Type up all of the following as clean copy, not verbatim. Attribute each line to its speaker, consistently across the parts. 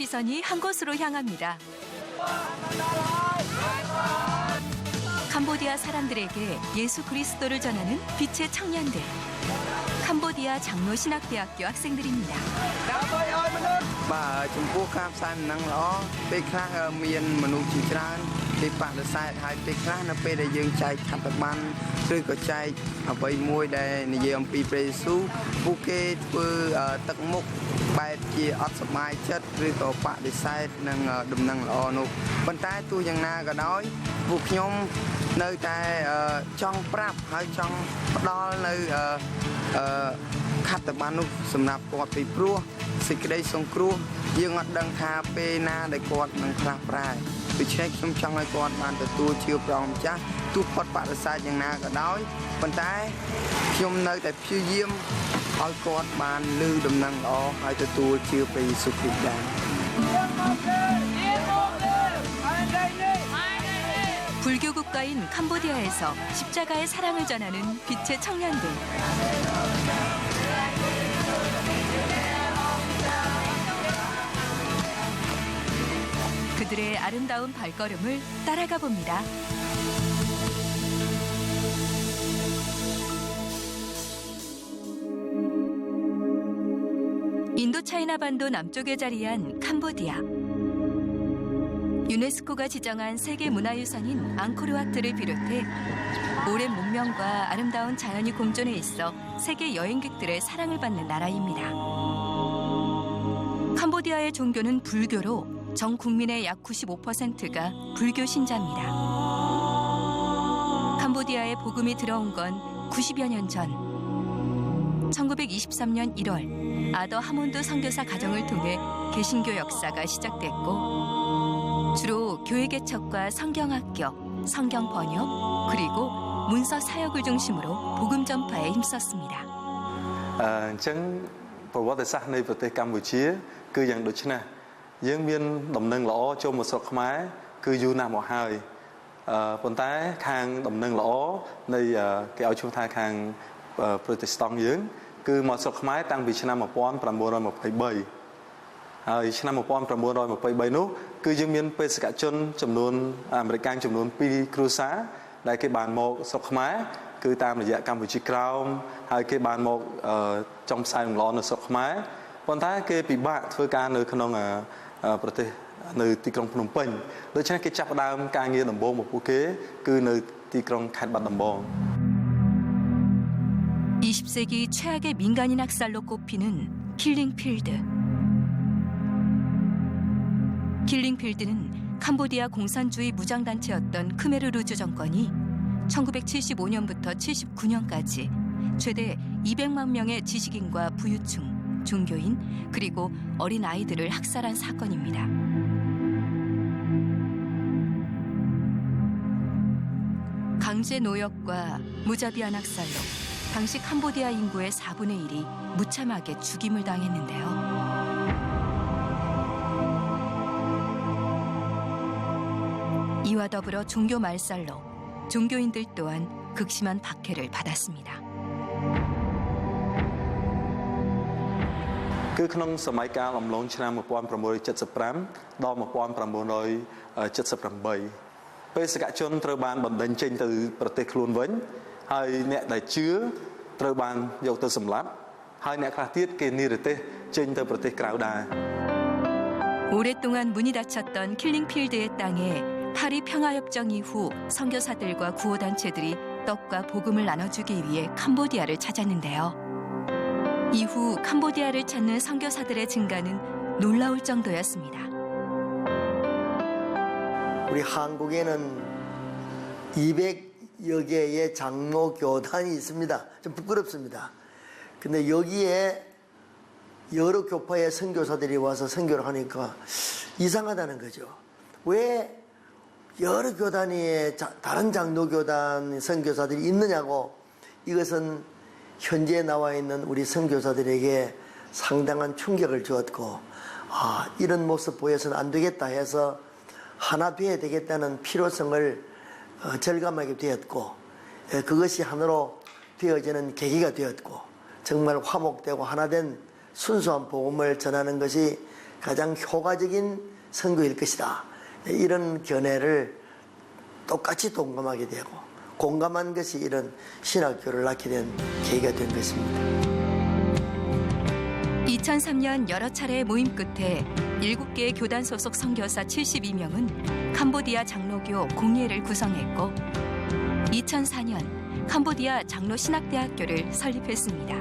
Speaker 1: 시선이 한 곳으로 향합니다. 캄보디아 사람들에게 예수 그리스도를 전하는 빛의 청년들. 캄보디아 장로신학대학교 학생들입니다.
Speaker 2: បាទចំពោះការផ្សាយដំណឹងល្អពេលខ្លះមានមនុស្សជាច្រើនគេបដិសេធហើយពេលខ្លះនៅពេលដែលយើងចែកខត្តប័ណ្ណឬក៏ចែកអ្វីមួយដែលនិយាយអំពីព្រះយេស៊ូវពួកគេធ្វើទឹកមុខបែបជាអត់សប្បាយចិត្តឬក៏បដិសេធនឹងដំណឹងល្អនោះប៉ុន្តែទោះយ៉ាងណាក៏ដោយពួកខ្ញុំនៅតែចង់ប្រាប់ហើយចង់ផ្ដល់នៅខត្តប័ណ្ណនោះសម្រាប់គាត់ពីព្រោះសេចក្តីសង្គ្រោះយើងអត់ដឹងថាពេលណាដែលគាត់នឹងផ្លាស់ប្រែដូច្នេះខ្ញុំចង់ឲ្យគាត់បានទទួលជឿព្រះអង្គម្ចាស់ទោះគាត់បដិសេធយ៉ាងណាក៏ដោយប៉ុន្តែខ្ញុំនៅតែព្យាយាមឲ្យគាត់បានឮដំណឹងល្អហើយទទួលជឿព្រះយេស៊ូវគ្រីស្ទដែរ
Speaker 1: 불교 국가인 캄보디아에서 십자가의 사랑을 전하는 빛의 청년들. 그들의 아름다운 발걸음을 따라가 봅니다. 인도차이나 반도 남쪽에 자리한 캄보디아. 유네스코가 지정한 세계문화유산인 앙코르와트를 비롯해 오랜 문명과 아름다운 자연이 공존해 있어 세계 여행객들의 사랑을 받는 나라입니다. 캄보디아의 종교는 불교로 전 국민의 약 95%가 불교 신자입니다. 캄보디아에 복음이 들어온 건 90여 년 전. 1923년 1월 아더 하몬드 선교사 가정을 통해 개신교 역사가 시작됐고 주로 교회 개척과 성경학교, 성경 번역, 그리고 문서 사역을 중심으로 복음 전파에 힘썼습니다.
Speaker 3: អញ្ចឹងប្រវត្តិសាស្ត្រនៃប្រទេសកម្ពុជាគឺយ៉ាងដូចនេះយើងមានដំណឹងល្អចូលមកស្រុកខ្មែរគឺយូរណាស់មកហើយប៉ុន្តែខាងដំណឹងល្អនៃគេឲ្យឈ្មោះថាខាងប្រទេសស្តង់យើងគឺមកស្រុកខ្មែរតាំងពីឆ្នាំ 1923 ហើយឆ្នាំ 1923 នោះគឺយើងមានបេសកជនចំនួនអាមេរិកចំនួន 2 គ្រួសារដែលគេបានមកស្រុកខ្មែរគឺតាមរយៈកម្ពុជាក្រោមហើយគេបានមកចង់ផ្សាយដំណនៅស្រុកខ្មែរប៉ុន្តែគេពិបាកធ្វើការនៅក្នុងប្រទេសនៅទីក្រុងភ្នំពេញដូច្នេះគេចាប់ផ្ដើមការងារដំបូងរបស់ពួកគេគឺនៅទីក្រុងខេត្តបាត់ដំបង
Speaker 1: 20세기 최악의 민간인 학살로 꼽히는 킬링필드. 킬링필드는 캄보디아 공산주의 무장단체였던 크메르루주 정권이 1975년부터 79년까지 최대 200만 명의 지식인과 부유층, 종교인, 그리고 어린 아이들을 학살한 사건입니다. 강제 노역과 무자비한 학살로 당시 캄보디아 인구의 4분의 1이 무참하게 죽임을 당했는데요. 이와 더불어 종교 말살로 종교인들 또한 극심한 박해를 받았습니다.
Speaker 3: គឺក្នុងសម័យកាលអំឡុងឆ្នាំ 1975 ដល់ 1978 បេសកជនត្រូវបានបណ្តេញចេញទៅប្រទេសខ្លួនវិញហើយអ្នកដែលជឿត្រូវបានយកទៅសម្លាប់ហើយអ្នកខ្លះទៀតគេនិរទេសចេញទៅប្រទេសក្រៅដែរ
Speaker 1: 오랫동안 문이 닫혔던 킬링필드의 땅에 파리 평화협정 이후 선교사들과 구호단체들이 떡과 복음을 나눠주기 위해 캄보디아를 찾았는데요. 이후 캄보디아를 찾는 선교사들의 증가는 놀라울 정도였습니다.
Speaker 4: 우리 한국에는 200여 개의 장로 교단이 있습니다. 좀 부끄럽습니다. 근데 여기에 여러 교파의 선교사들이 와서 선교를 하니까 이상하다는 거죠. 왜 여러 교단의 다른 장로교단 선교사들이 있느냐고. 이것은 현재 나와 있는 우리 선교사들에게 상당한 충격을 주었고 이런 모습 보여서는 안 되겠다 해서 하나 돼야 되겠다는 필요성을 절감하게 되었고 그것이 하나로 되어지는 계기가 되었고 정말 화목되고 하나된 순수한 복음을 전하는 것이 가장 효과적인 선교일 것이다. 이런 견해를 똑같이 동감하게 되고 공감한 것이 이런 신학교를 낳게 된 계기가 된 것입니다.
Speaker 1: 2003년 여러 차례 모임 끝에 7개의 교단 소속 선교사 72명은 캄보디아 장로교 공예를 구성했고 2004년 캄보디아 장로신학대학교를 설립했습니다.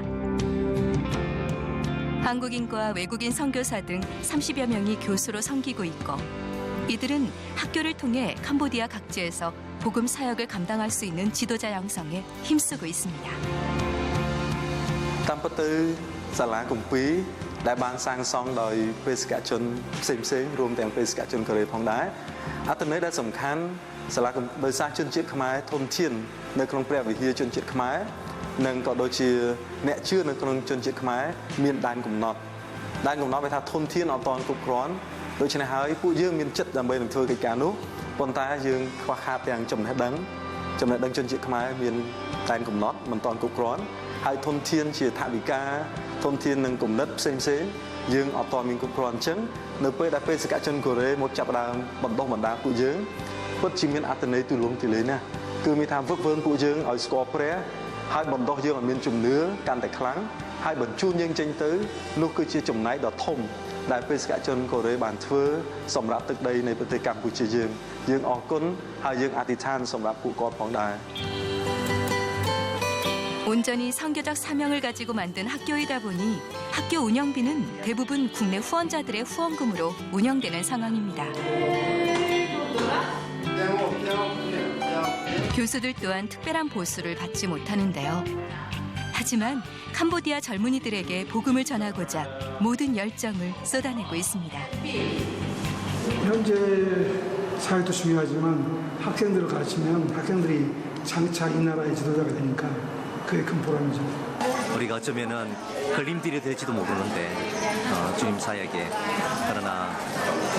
Speaker 1: 한국인과 외국인 선교사 등 30여 명이 교수로 섬기고 있고 이들은 학교를 통해 캄보디아 각지에서 복음 사역을 감당할 수 있는 지도자 양성에 힘쓰고 있습니다.
Speaker 3: តាមពិតទៅសាលាគម្ពីរដែលបានសាងសង់ដោយបេសកជនផ្សេងៗរួមទាំងបេសកជនកូរ៉េផងដែរអត្ថន័យដែលសំខាន់សាលាដោយសារជនជាតិខ្មែរធនធាននៅក្នុងព្រះវិហារជនជាតិខ្មែរនិងក៏ដូចជាអ្នកជឿនៅក្នុងជនជាតិខ្មែរមានដែនកំណត់វាថាធនធានអត់ទាន់គ្រប់គ្រាន់ដូច្នេះហើយពួកយើងមានចិត្តដើម្បីនឹងធ្វើកិច្ចការនោះប៉ុន្តែយើងខ្វះខាតទាំងចំណេះដឹងជនជាតិខ្មែរមានដែនកំណត់មិនទាន់គ្រប់គ្រាន់ហើយធនធានជាថវិកាធនធាននិងគំនិតផ្សេងយើងអត់ទាន់មានគ្រប់គ្រាន់អញ្ចឹងនៅពេលដែលបេសកជនកូរ៉េមកចាប់ផ្ដើមបណ្ដុះបណ្ដាលពួកយើងពិតជាមានអត្ថន័យទូលំទូលាយណាស់គឺមានថាវឹកវើពួកយើងឲ្យស្គាល់ព្រះហើយបណ្ដុះយើងឲ្យមានជំនឿកាន់តែខ្លាំងហើយបញ្ជូនយើងចេញទៅនោះគឺជាចំណែកដ៏ធំដែលបេសកជនកូរ៉េបានធ្វើសម្រាប់ទឹកដីនៃប្រទេសកម្ពុជាយើងអរគុណហើយយើងអធិដ្ឋានសម្រាប់ពួកគាត់ផងដែរ
Speaker 1: 온전히 선교적 사명을 가지고 만든 학교이다 보니 학교 운영비는 대부분 국내 후원자들의 후원금으로 운영되는 상황입니다. 교수들 또한 특별한 보수를 받지 못하는데요. 하지만 캄보디아 젊은이들에게 복음을 전하고자 모든 열정을 쏟아내고 있습니다.
Speaker 5: 현재 사회도 중요하지만 학생들을 가르치면 학생들이 장차 이 나라의 지도자가 되니까 그게 큰 보람이죠.
Speaker 6: 우리가 어쩌면은 걸림돌이 될지도 모르는데 주님 사역에 그러나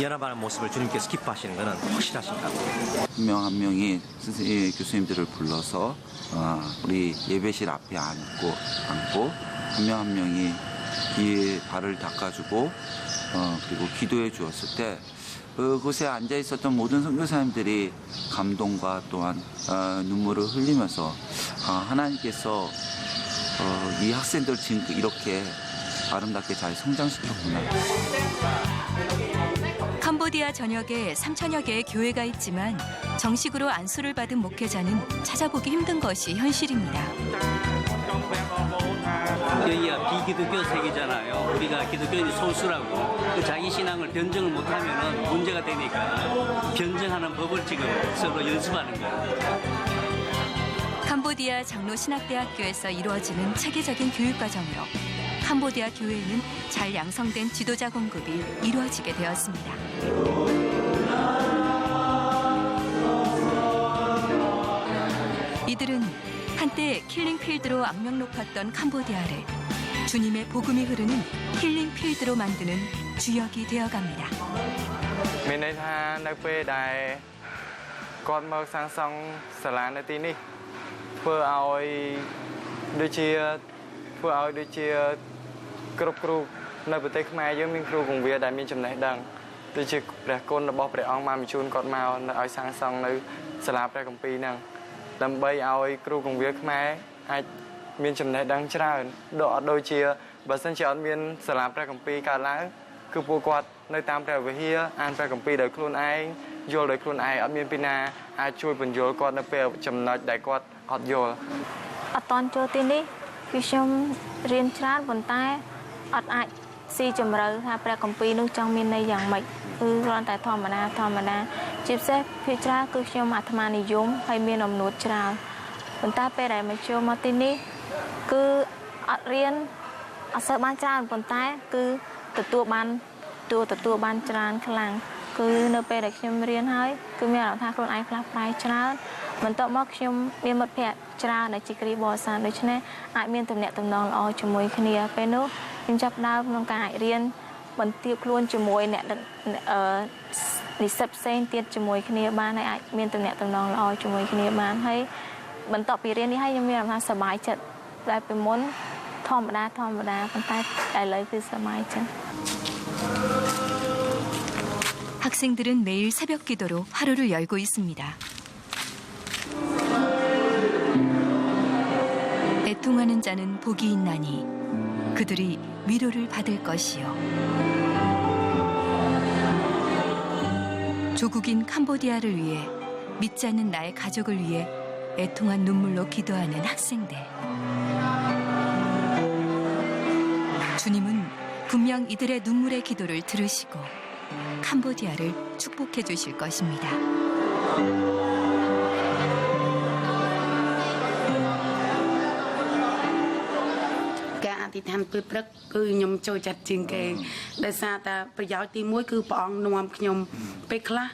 Speaker 6: 연합하는 모습을 주님께서 기뻐하시는 것은 확실하신 것 같아요.
Speaker 7: 한 명 한 명이 교수님들을 불러서 우리 예배실 앞에 앉고 한 명 한 명이 귀에 발을 닦아주고 그리고 기도해 주었을 때 그곳에 앉아 있었던 모든 선교사님들이 감동과 또한 눈물을 흘리면서 하나님께서 이 학생들 지금 이렇게 아름답게 잘 성장시켰구나.
Speaker 1: 캄보디아 전역에 3천여 개의 교회가 있지만 정식으로 안수를 받은 목회자는 찾아보기 힘든 것이 현실입니다.
Speaker 8: 여기가 비기독교 세계잖아요. 우리가 기독교인이 소수라고 자기 신앙을 변증을 못하면 문제가 되니까 변증하는 법을 지금 서로 연습하는 거예요.
Speaker 1: 캄보디아 장로신학대학교에서 이루어지는 체계적인 교육과정으로 캄보디아 교회에는 잘 양성된 지도자 공급이 이루어지게 되었습니다. 이들은 한때 킬링필드로 악명 높았던 캄보디아를 주님의 복음이 흐르는 힐링필드로 만드는 주역이 되어갑니다.
Speaker 2: មានន័យថានៅពេលដែលគាត់មកសាងសង់សាលានៅទីនេះធ្វើឲ្យដូចជាគ្រប់គ្រូនៅប្រទេសខ្មែរយើងមានគ្រូគង្វាលដែលមានចំណេះដឹងដូចជាព្រះគុណរបស់ព្រះអង្គបានបញ្ជូនគាត់មកឲ្យសាងសង់នៅសាលាព្រះគម្ពីរហ្នឹងដើម្បីឲ្យគ្រូគង្វាលខ្មែរអាចមានចំណេះដឹងច្រើនដូចជាបើសិនជាអត់មានសាលាព្រះគម្ពីរកើតឡើងគឺពួកគាត់នៅតាមព្រះវិហារអានព្រះគម្ពីរដោយខ្លួនឯងយល់ដោយខ្លួនឯងអត់មានពីណាអាចជួយបញ្យល់គាត់នៅពេលចំណុចដែលគាត់អត់យល់អត់តន់ចូលទីនេះគឺខ្ញុំរៀនច្រើនប៉ុន្តែអត់អាចស៊ីជម្រៅថាព្រះគម្ពីរនោះចង់មានន័យយ៉ាងម៉េចគឺគ្រាន់តែធម្មតាជាពិសេសភាគច្រើនគឺខ្ញុំអាត្មានិយមហើយមានអំណួតច្រើនប៉ុន្តែពេលដែលមកចូលមកទីនេះគឺអត់រៀនអត់សូវបានច្រើនប៉ុន្តែគឺទទួលបានច្រើនខ្លាំងគឺនៅពេលដែលខ្ញុំរៀនហើយគឺមានអារម្មណ៍ថាខ្លួនឯងផ្លាស់ប្រែច្រើនបន្ទាប់មកខ្ញុំមានមិត្តភ័ក្តិច្រើនដែលជាគ្រីស្ទបរិស័ទដូច្នេះអាចមានទំនាក់ទំនងល្អជាមួយគ្នាពេលនោះខ្ញុំចាប់ដើមក្នុងការអាចរៀនបន្ទាបខ្លួនជាមួយអ្នកនិស្សិតផ្សេងទៀតជាមួយគ្នាបានហើយអាចមានទំនាក់ទំនងល្អជាមួយគ្នាបានហើយបន្ទាប់ពីរៀននេះហើយខ្ញុំមានអារម្មណ៍ថាសប្បាយចិត្តដែលពីមុនធម្មតាប៉ុន្តែឥឡូវគឺសប្បាយចិត្ត
Speaker 1: 학생들은 매일 새벽 기도로 하루를 열고 있습니다. 애통하는 자는 복이 있나니 그들이 위로를 받을 것이요. 조국인 캄보디아를 위해 믿지 않는 나의 가족을 위해 애통한 눈물로 기도하는 학생들. 주님은 분명 이들의 눈물의 기도를 들으시고 캄보디아를 축복해 주실 것입니다.
Speaker 9: Thành Pư Prắc cứ nhom trôi chặt chừng kề đại sa ta bây giờ thì mỗi cứ bọn nuông nhom pe khla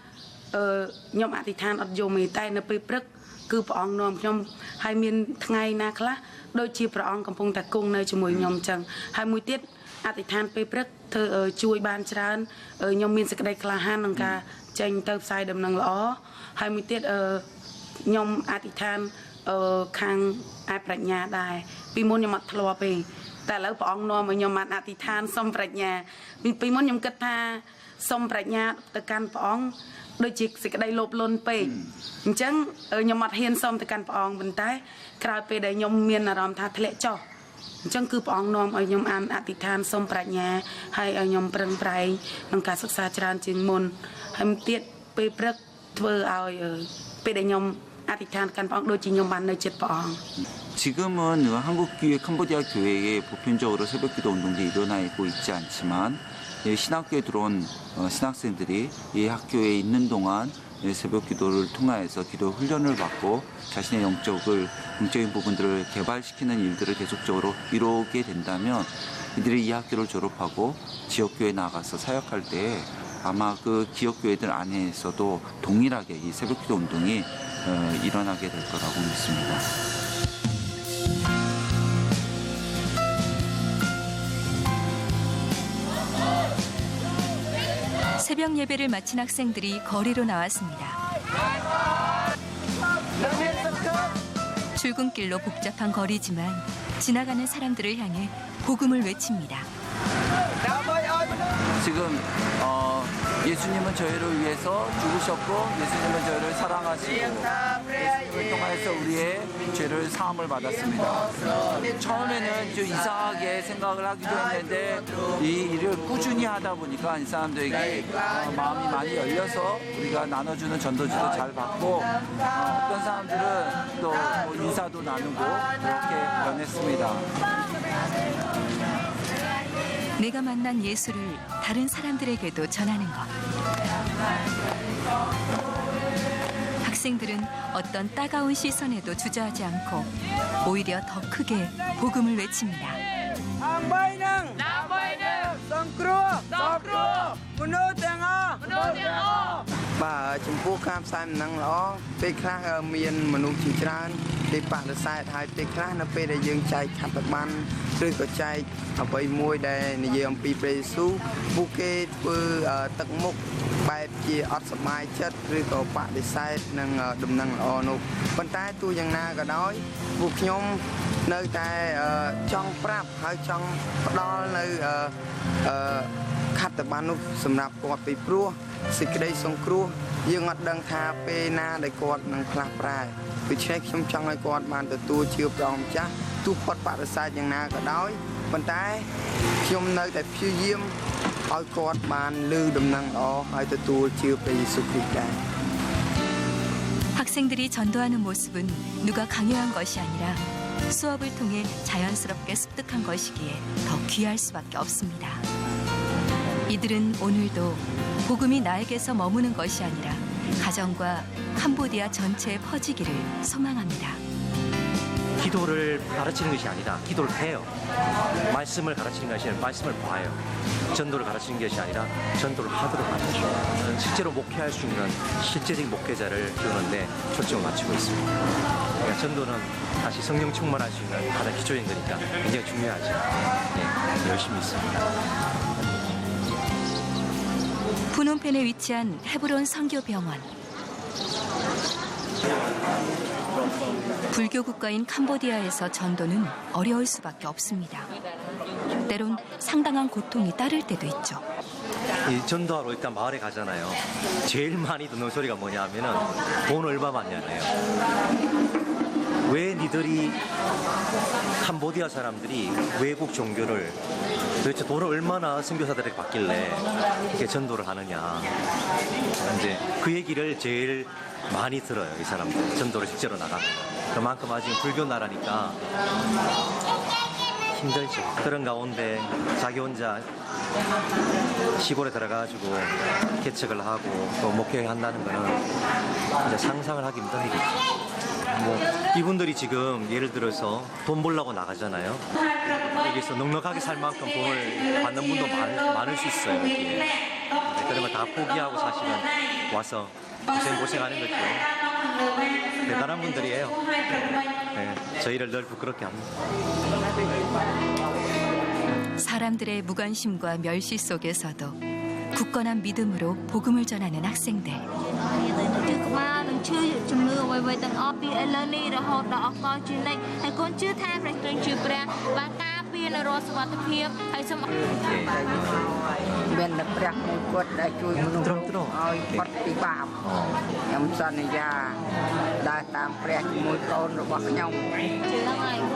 Speaker 9: nhom ati than ở dầu mì tay nó Pư Prắc cứ bọn nuông nhom hai miền ngày na khla đôi chi bọn cầm phong tạc cung nơi cho mùi nhom chẳng hai mũi tiết ati than Pư Prắc thơ chui ban tràn nhom miền sẽ đây khla han nâng ca tranh tơ sai đầm nâng lõ hai mũi tiết nhom ati than khang ai prạch nhà đài pi môn nhom mặt thlo peแต่แล้วพระองค์นอมยมมาอธิษฐานสมปรัชญามีปีมนยมกถาสมปรัชญาตะการพระองค์โดยจิตสิกได้ลบล้นไปจังยมมาเฮียนสมตะการพระองค์บนใต้กลายไปได้ยมเมียนอารมณ์ทาทะเลจ่อจังคือพระองค์นอมยมอ่านอธิษฐานสมปรัชญาให้ยมเปล่งปลั่งในการศึกษาจารย์จึงมนให้มันเตี้ยไปพระเทอเอาไปได้ยมอธิษฐานการพระองค์โดยจิตยมบันในจิตพระองค์
Speaker 7: 지금은 한국교회 캄보디아 교회에 보편적으로 새벽기도 운동들이 일어나고 있지 않지만 신학교에 들어온 신학생들이 이 학교에 있는 동안 새벽기도를 통하여서 기도 훈련을 받고 자신의 영적인 부분들을 개발시키는 일들을 계속적으로 이루게 된다면 이들이 이 학교를 졸업하고 지역교회에 나가서 사역할 때 아마 그 기업교회들 안에서도 동일하게 이 새벽기도 운동이 일어나게 될 거라고 믿습니다.
Speaker 1: 새벽 예배를 마친 학생들이 거리로 나왔습니다. 출근길로 복잡한 거리지만 지나가는 사람들을 향해 복음을 외칩니다.
Speaker 7: 지금 예수님은 저희를 위해서 죽으셨고 예수님은 저희를 사랑하시고 예수님을 통해서 우리의 죄를 사함을 받았습니다. 처음에는 좀 이상하게 생각을 하기도 했는데 이 일을 꾸준히 하다 보니까 이 사람들에게 마음이 많이 열려서 우리가 나눠주는 전도지도 잘 받고 어떤 사람들은 또 뭐 인사도 나누고 그렇게 변했습니다.
Speaker 1: 내가 만난 예수를 다른 사람들에게도 전하는 것. 학생들은 어떤 따가운 시선에도 주저하지 않고 오히려 더 크게 복음을 외칩니다.
Speaker 2: Bà Trung Quốc cam sai năng lõ pe khá miền mà nuôi chỉ tràn để bạn được sai thay pe khá nó pe để dương chạy khát tập ban rồi có chạy ở bên môi đây này dương pi presu buke vừa tận mục bài chỉ ở sập mai chất rồi có bạn để sai năng đầm năng lõ nụ con tay tôiยังna cả đói buộc nhom nơi tay trong prap hay trong đó nơi khát tập ban nụ sầm nạp có pe pruสิกได้ทรงครูยังอัดดังทาเปนาได้กอดนังคลาปลายไปเช็คชมจังให้กอดมันตัวเชื่อปลอมจ้าทุกพอดปาดสายอย่างนาก็ได้บรรทายชมในแต่พิเยี่ยมเอากอดมันลือดำนังอ๋อให้ตัวเชื่อไปสุขได้
Speaker 1: 학생들이 전도하는 모습은 누가 강요한 것이 아니라 수업을 통해 자연스럽게 습득한 것이기에 더 귀할 수밖에 없습니다. 이들은 오늘도 복음이 나에게서 머무는 것이 아니라 가정과 캄보디아 전체에 퍼지기를 소망합니다.
Speaker 6: 기도를 가르치는 것이 아니라 기도를 해요. 말씀을 가르치는 것이 아니라 말씀을 봐요. 전도를 가르치는 것이 아니라 전도를 하도록 하죠. 실제로 목회할 수 있는 실제적인 목회자를 키우는데 초점을 맞추고 있습니다. 그러니까 전도는 다시 성령 충만할 수 있는 가장 기초인 거니까 굉장히 중요하죠. 네, 열심히 있습니다.
Speaker 1: 푸놈펜에 위치한 헤브론 선교병원. 불교 국가인 캄보디아에서 전도는 어려울 수밖에 없습니다. 때론 상당한 고통이 따를 때도 있죠.
Speaker 6: 이 전도하러 일단 마을에 가잖아요. 제일 많이 듣는 소리가 뭐냐면은 돈 얼마 받냐네요. 왜 니들이 캄보디아 사람들이 외국 종교를 도대체 돈을 얼마나 선교사들에게 받길래 이렇게 전도를 하느냐. 이제 그 얘기를 제일 많이 들어요, 이 사람들. 전도를 실제로 나가면. 그만큼 아직 불교 나라니까 힘들죠. 그런 가운데 자기 혼자 시골에 들어가가지고 개척을 하고 또 목회한다는 거는 이제 상상을 하기 힘든 일이죠. 뭐 이분들이 지금 예를 들어서 돈 벌려고 나가잖아요. 여기서 넉넉하게 살 만큼 돈을 받는 분도 많을 수 있어요. 여기에. 네, 그러면 다 포기하고 사실은 와서 고생하는 거죠. 대단한 분들이에요. 네, 저희를 늘 부끄럽게 합니다.
Speaker 1: 사람들의 무관심과 멸시 속에서도 굳건한 믿음으로 복음을 전하는 학생들.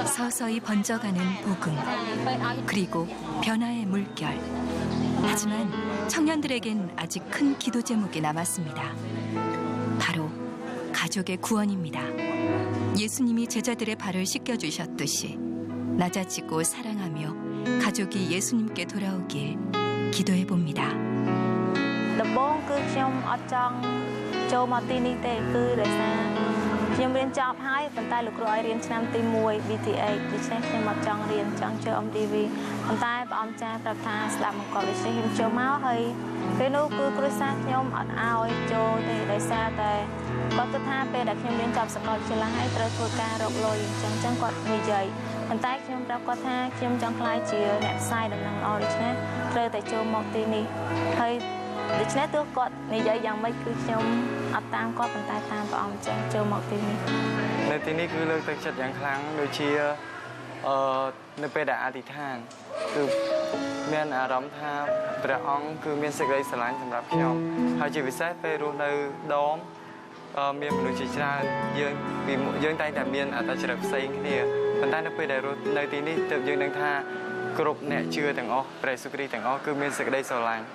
Speaker 1: 서서히 번져가는 복음, 그리고 변화의 물결. 하지만 청년들에겐 아직 큰 기도 제목이 남았습니다. 바로 가족의 구원입니다. 예수님이 제자들의 발을 씻겨주셨듯이 낮아지고 사랑하며 가족이 예수님께 돌아오길 기도해봅니다.
Speaker 10: ខ្ញុំរៀនចប់ហើយប៉ុន្តែលោកគ្រូឲ្យរៀនឆ្នាំទី1 BTA ដូច្នេះខ្ញុំអត់ចង់រៀនចង់ចូល MDV ប៉ុន្តែព្រះអង្គចាស់ប្រាប់ថាស្ដាប់មកដូច្នេះខ្ញុំចូលមកហើយពេលនោះគឺគ្រួសារខ្ញុំអត់ឲ្យចូលទេដោយសារតែគាត់គិតថាពេលដែលខ្ញុំរៀនចប់សាកលវិទ្យាល័យហើយត្រូវធ្វើការរកលុយអញ្ចឹងគាត់និយាយប៉ុន្តែខ្ញុំប្រាប់គាត់ថាខ្ញុំចង់ក្លាយជាអ្នកផ្សាយដំណឹងល្អដូច្នេះត្រូវតែចូលមកទីនេះហើយដូច្នេះទោះគាត់និយាយយ៉ាងម៉េចគឺខ្ញុំអត់តាមគាត់ប៉ុន្តែតាមព្រះអង្គចាស់ចូលមកទីនេះនៅទីនេះគឺលើកទឹកចិត្តយ៉ាងខ្លាំងដូចជានៅពេលដែលអធិដ្ឋានគឺមានអារម្មណ៍ថាព្រះអង្គគឺមានសេចក្តីស្រឡាញ់សម្រាប់ខ្ញុំហើយជាពិសេសពេលរស់នៅដមមានមនុស្សជាច្រើនយើងតែងតែមានអត្តចរិតផ្សេងគ្នាប៉ុន្តែនៅពេលដែលរស់នៅទីនេះទើបយើងដឹងថាគ្រប់អ្នកជឿទាំងអស់ព្រះយេស៊ូវគ្រីស្ទទាំងអស់គឺមានសេចក្តីស្រឡាញ់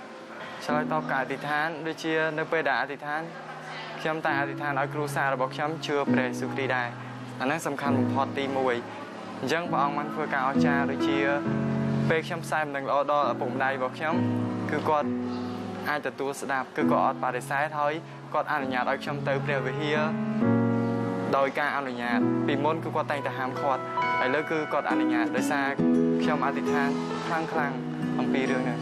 Speaker 10: ឆ្លើយតបការអធិដ្ឋានដូចជានៅពេលដែលអធិដ្ឋានខ្ញុំតែអធិដ្ឋានឲ្យគ្រួសាររបស់ខ្ញុំជឿព្រះយេស៊ូវគ្រីស្ទដែរអាហ្នឹងសំខាន់បំផុតទី1អញ្ចឹងព្រះអង្គបានធ្វើការអស្ចារ្យដូចជាពេលខ្ញុំផ្សាយដំណឹងល្អដល់ឪពុកម្ដាយរបស់ខ្ញុំគឺគាត់អាចទទួលស្ដាប់គឺគាត់អត់បដិសេធហើយគាត់អនុញ្ញាតឲ្យខ្ញុំទៅព្រះវិហារដោយការអនុញ្ញាតពីមុនគឺគាត់តែងតែហាមឃាត់ឥឡូវគឺគាត់អនុញ្ញាតដោយសារខ្ញុំអធិដ្ឋានខ្លាំងអំពីរឿងនេះ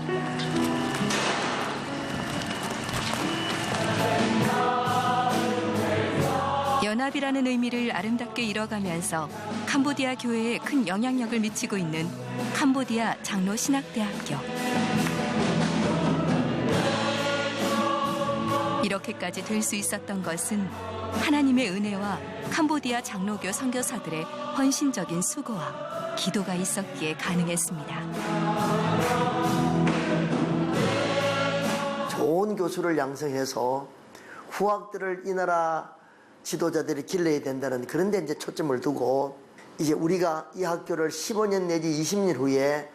Speaker 1: 연합이라는 의미를 아름답게 이뤄가면서 캄보디아 교회에 큰 영향력을 미치고 있는 캄보디아 장로 신학대학교. 이렇게까지 될 수 있었던 것은 하나님의 은혜와 캄보디아 장로교 선교사들의 헌신적인 수고와 기도가 있었기에 가능했습니다.
Speaker 4: 좋은 교수를 양성해서 후학들을 이 나라 지도자들이 길러야 된다는 그런 데 이제 초점을 두고 이제 우리가 이 학교를 15년 내지 20년 후에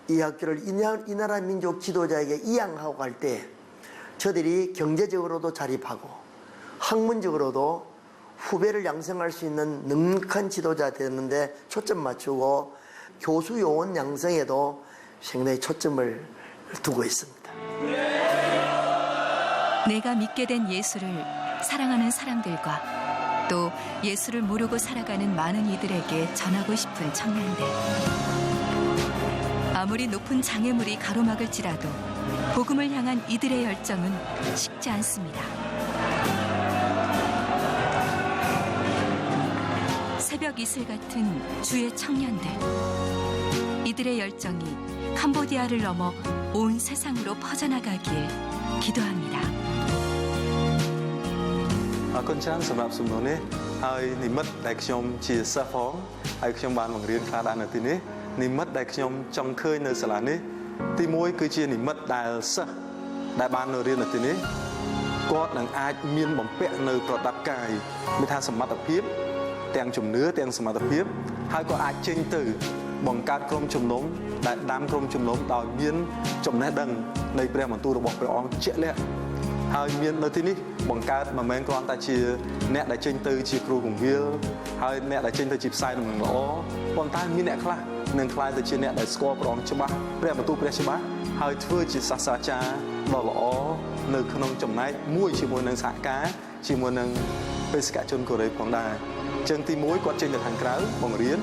Speaker 4: 이 학교를 이 나라 민족 지도자에게 이양하고 갈 때 저들이 경제적으로도 자립하고 학문적으로도 후배를 양성할 수 있는 넉넉한 지도자 되는데 초점 맞추고 교수 요원 양성에도 상당히 초점을 두고 있습니다.
Speaker 1: 내가 믿게 된 예수를 사랑하는 사람들과 또 예수를 모르고 살아가는 많은 이들에게 전하고 싶은 청년들. 아무리 높은 장애물이 가로막을지라도 복음을 향한 이들의 열정은 식지 않습니다. 새벽 이슬 같은 주의 청년들. 이들의 열정이 캄보디아를 넘어 온 세상으로 퍼져나가길 기도합니다.
Speaker 3: អរគុណច្រើនសម្រាប់សំណួរនេះហើយនិមិត្តដែលខ្ញុំជាសិស្សផងហើយខ្ញុំបានបង្រៀនខ្លះដែរនៅទីនេះនិមិត្តដែលខ្ញុំចង់ឃើញនៅសាលានេះទី1គឺជានិមិត្តដែលសិស្ស ដែលបាននៅរៀននៅទីនេះគាត់នឹងអាចមានបំពាក់នៅប្រដាប់កាយមានថាសមត្ថភាពទាំងជំនឿទាំងសមត្ថភាពហើយក៏អាចចេញទៅបង្កើតក្រុមជំនុំដែលដាំក្រុមជំនុំដោយមានចំណេះដឹងនៃព្រះបន្ទូលរបស់ព្រះអង្គជាក់លាក់ហើយមាននៅទីនេះបង្កើតមិនមែនគ្រាន់តែជាអ្នកដែលចេញទៅជាគ្រូកងវិលហើយអ្នកដែលចេញទៅជាផ្សាយដំណឹងល្អប៉ុន្តែមានអ្នកខ្លះនឹងខ្លាយទៅជាអ្នកដែលស្គាល់ព្រះអង្គច្បាស់ព្រះបន្ទូលព្រះច្បាស់ហើយធ្វើជាសាស្ត្រាចារ្យដ៏ល្អនៅក្នុងចំណែកមួយជាមួយនឹងសហការជាមួយនឹងបេសកជនកូរ៉េផងដែរចឹងទី1គាត់ចេញទៅខាងក្រៅបង្រៀន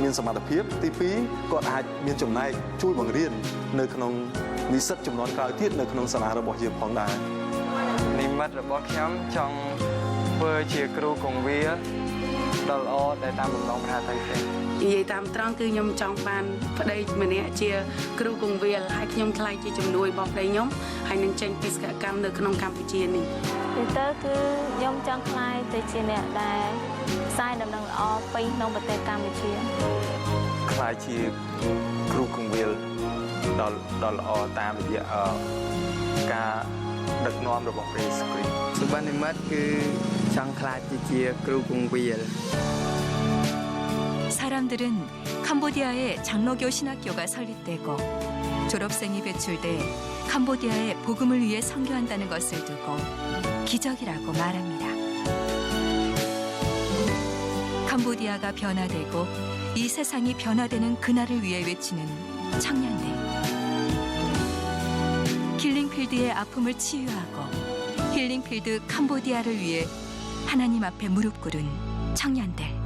Speaker 3: មានសមត្ថភាពទី2គាត់អាចមានចំណែកជួយបង្រៀននៅក្នុងនិស្សិតចំនួនក្រោយទៀតនៅក្នុងសាលារបស់យើងផងដែរនិមិត្តរបស់ខ្ញុំចង់ធ្វើជាគ្រូកងវាលដ៏ល្អដែលតាមបំណងប្រាថ្នាទៅទេ
Speaker 9: និយាយតាមត្រង់គឺខ្ញុំចង់បានប្តីម្នាក់ជាគ្រូកងវិលហើយខ្ញុំខ្លាចជាជំនួយរបស់ប្តីខ្ញុំហើយនឹងចេញបេសកកម្មនៅក្នុងកម្ពុជានេះ
Speaker 10: ពីទៅគឺខ្ញុំចង់ខ្លាយទៅជាអ្នកដែលផ្សាយដំណឹងល្អពេញក្នុងប្រទេសកម្ពុជា
Speaker 3: ខ្លាយជាគ្រូកងវិលដ៏ល្អតាមរយៈការដឹកនាំរបស់ព្រះយេស៊ូវគ្រីស្ទ
Speaker 2: សុបិននិមិត្តគឺចង់ខ្លាចជាគ្រូកងវិល
Speaker 1: 사람들은 캄보디아에 장로교 신학교가 설립되고 졸업생이 배출돼 캄보디아에 복음을 위해 선교한다는 것을 두고 기적이라고 말합니다. 캄보디아가 변화되고 이 세상이 변화되는 그날을 위해 외치는 청년들. 힐링필드의 아픔을 치유하고 힐링필드 캄보디아를 위해 하나님 앞에 무릎 꿇은 청년들.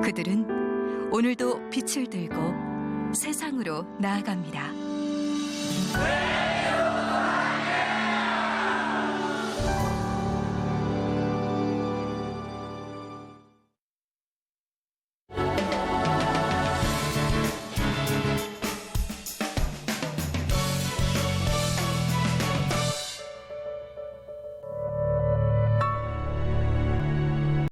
Speaker 1: 그들은 오늘도 빛을 들고 세상으로 나아갑니다.